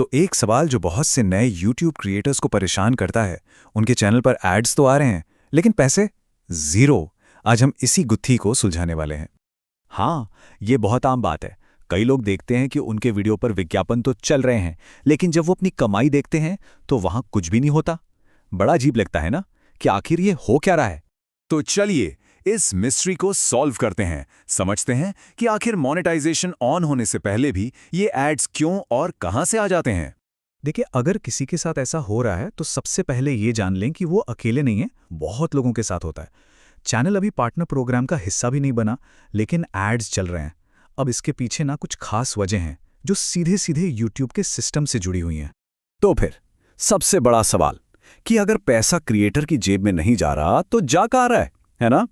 तो एक सवाल जो बहुत से नए YouTube क्रिएटर्स को परेशान करता है, उनके चैनल पर एड्स तो आ रहे हैं, लेकिन पैसे ज़ीरो। आज हम इसी गुत्थी को सुलझाने वाले हैं। हाँ, ये बहुत आम बात है। कई लोग देखते हैं कि उनके वीडियो पर विज्ञापन तो चल रहे हैं, लेकिन जब वो अपनी कमाई देखते हैं तो वहां कुछ भी नहीं होता। बड़ा अजीब लगता है ना कि आखिर ये हो क्या रहा है। तो चलिए इस मिस्ट्री को सॉल्व करते हैं, समझते हैं कि आखिर मोनेटाइजेशन ऑन होने से पहले भी ये एड्स क्यों और कहां से आ जाते हैं। देखिए, अगर किसी के साथ ऐसा हो रहा है तो सबसे पहले ये जान लें कि वो अकेले नहीं है, बहुत लोगों के साथ होता है। चैनल अभी पार्टनर प्रोग्राम का हिस्सा भी नहीं बना, लेकिन एड्स चल रहे हैं। अब इसके पीछे ना कुछ खास वजह हैं जो सीधे सीधे यूट्यूब के सिस्टम से जुड़ी हुई हैं। तो फिर सबसे बड़ा सवाल कि अगर पैसा क्रिएटर की जेब में नहीं जा रहा तो जा कहाँ रहा है ना?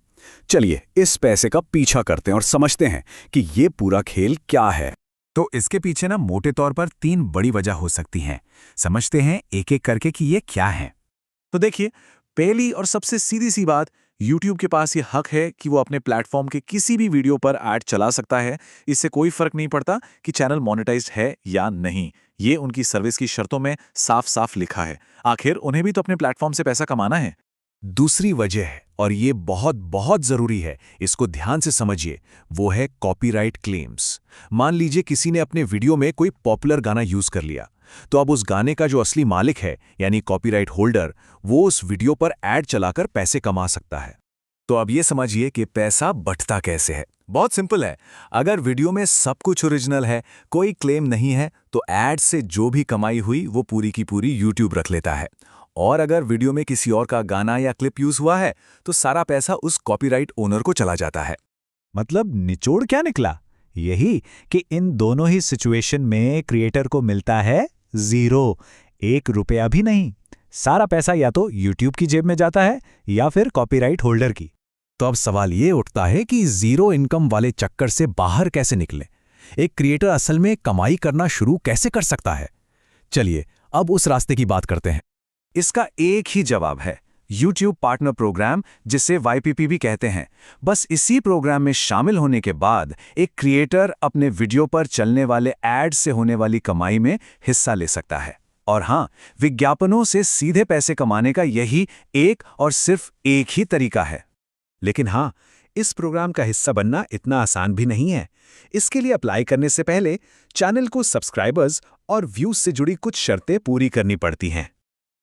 चलिए इस पैसे का पीछा करते हैं और समझते हैं कि ये पूरा खेल क्या है। तो इसके पीछे ना मोटे तौर पर 3 बड़ी वजह हो सकती हैं। समझते हैं एक एक करके कि ये क्या है। तो देखिए, पहली और सबसे सीधी सी बात, YouTube के पास ये हक है कि वो अपने प्लेटफॉर्म के किसी भी वीडियो पर ऐड चला सकता है। इससे कोई फर्क नहीं पड़ता कि चैनल मोनेटाइज्ड है या नहीं। ये उनकी सर्विस की शर्तों में साफ साफ लिखा है। आखिर उन्हें भी तो अपने प्लेटफॉर्म से पैसा कमाना है। दूसरी वजह है, और ये बहुत बहुत जरूरी है, इसको ध्यान से समझिए, वो है कॉपीराइट क्लेम्स। मान लीजिए किसी ने अपने वीडियो में कोई पॉपुलर गाना यूज कर लिया, तो अब उस गाने का जो असली मालिक है यानी कॉपीराइट होल्डर, वो उस वीडियो पर ऐड चलाकर पैसे कमा सकता है। तो अब ये समझिए कि पैसा बंटता कैसे है। बहुत सिंपल है। अगर वीडियो में सब कुछ ओरिजिनल है, कोई क्लेम नहीं है, तो एड से जो भी कमाई हुई वो पूरी की पूरी यूट्यूब रख लेता है। और अगर वीडियो में किसी और का गाना या क्लिप यूज हुआ है तो सारा पैसा उस कॉपीराइट ओनर को चला जाता है। मतलब निचोड़ क्या निकला? यही कि इन दोनों ही सिचुएशन में क्रिएटर को मिलता है ज़ीरो, 1 रुपया भी नहीं। सारा पैसा या तो यूट्यूब की जेब में जाता है या फिर कॉपीराइट होल्डर की। तो अब सवाल ये उठता है कि ज़ीरो इनकम वाले चक्कर से बाहर कैसे निकले? एक क्रिएटर असल में कमाई करना शुरू कैसे कर सकता है? चलिए अब उस रास्ते की बात करते हैं। इसका एक ही जवाब है, YouTube पार्टनर प्रोग्राम, जिसे YPP भी कहते हैं। बस इसी प्रोग्राम में शामिल होने के बाद एक क्रिएटर अपने वीडियो पर चलने वाले एड से होने वाली कमाई में हिस्सा ले सकता है। और हाँ, विज्ञापनों से सीधे पैसे कमाने का यही एक और सिर्फ एक ही तरीका है। लेकिन हाँ, इस प्रोग्राम का हिस्सा बनना इतना आसान भी नहीं है। इसके लिए अप्लाई करने से पहले चैनल को सब्सक्राइबर्स और व्यूज से जुड़ी कुछ शर्तें पूरी करनी पड़ती हैं।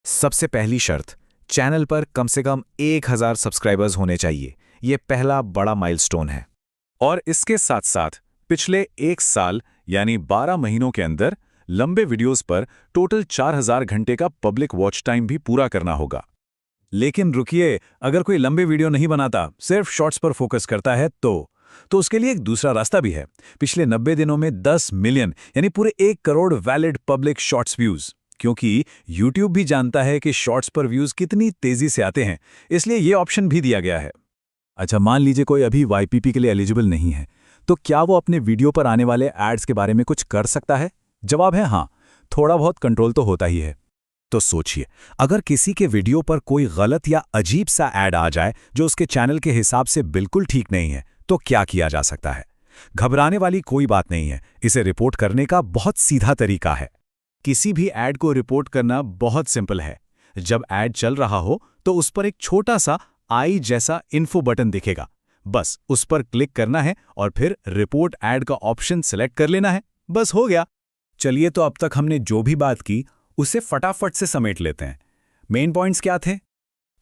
सबसे पहली शर्त, चैनल पर कम से कम 1000 सब्सक्राइबर्स होने चाहिए। ये पहला बड़ा माइलस्टोन है। और इसके साथ साथ पिछले 1 साल यानी 12 महीनों के अंदर लंबे वीडियोस पर टोटल 4000 घंटे का पब्लिक वॉच टाइम भी पूरा करना होगा। लेकिन रुकिए, अगर कोई लंबे वीडियो नहीं बनाता, सिर्फ शॉर्ट्स पर फोकस करता है तो उसके लिए एक दूसरा रास्ता भी है। पिछले 90 दिनों में 10 मिलियन यानी पूरे 1 crore valid public shorts views. क्योंकि YouTube भी जानता है कि शॉर्ट्स पर व्यूज कितनी तेजी से आते हैं, इसलिए ये ऑप्शन भी दिया गया है। अच्छा, मान लीजिए कोई अभी YPP के लिए एलिजिबल नहीं है, तो क्या वो अपने वीडियो पर आने वाले एड्स के बारे में कुछ कर सकता है? जवाब है हाँ, थोड़ा बहुत कंट्रोल तो होता ही है। तो सोचिए, अगर किसी के वीडियो पर कोई गलत या अजीब सा ऐड आ जाए जो उसके चैनल के हिसाब से बिल्कुल ठीक नहीं है, तो क्या किया जा सकता है? घबराने वाली कोई बात नहीं है। इसे रिपोर्ट करने का बहुत सीधा तरीका है। किसी भी ऐड को रिपोर्ट करना बहुत सिंपल है। जब ऐड चल रहा हो तो उस पर एक छोटा सा आई जैसा इन्फो बटन दिखेगा। बस उस पर क्लिक करना है और फिर रिपोर्ट ऐड का ऑप्शन सेलेक्ट कर लेना है। बस हो गया। चलिए, तो अब तक हमने जो भी बात की उसे फटाफट से समेट लेते हैं। मेन पॉइंट्स क्या थे?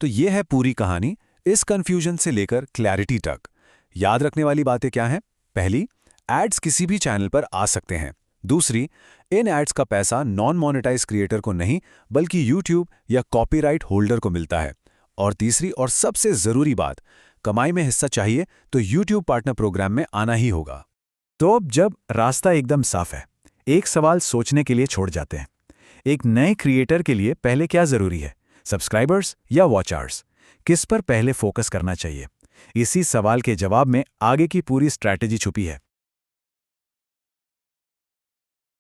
तो ये है पूरी कहानी, इस कंफ्यूजन से लेकर क्लैरिटी तक। याद रखने वाली बातें क्या हैं? पहली, एड्स किसी भी चैनल पर आ सकते हैं। दूसरी, इन एड्स का पैसा नॉन मोनेटाइज क्रिएटर को नहीं बल्कि YouTube या कॉपीराइट होल्डर को मिलता है। और तीसरी और सबसे जरूरी बात, कमाई में हिस्सा चाहिए तो YouTube पार्टनर प्रोग्राम में आना ही होगा। तो अब जब रास्ता एकदम साफ है, एक सवाल सोचने के लिए छोड़ जाते हैं। एक नए क्रिएटर के लिए पहले क्या जरूरी है, सब्सक्राइबर्स या वॉच आवर्स? किस पर पहले फोकस करना चाहिए? इसी सवाल के जवाब में आगे की पूरी स्ट्रैटेजी छुपी है।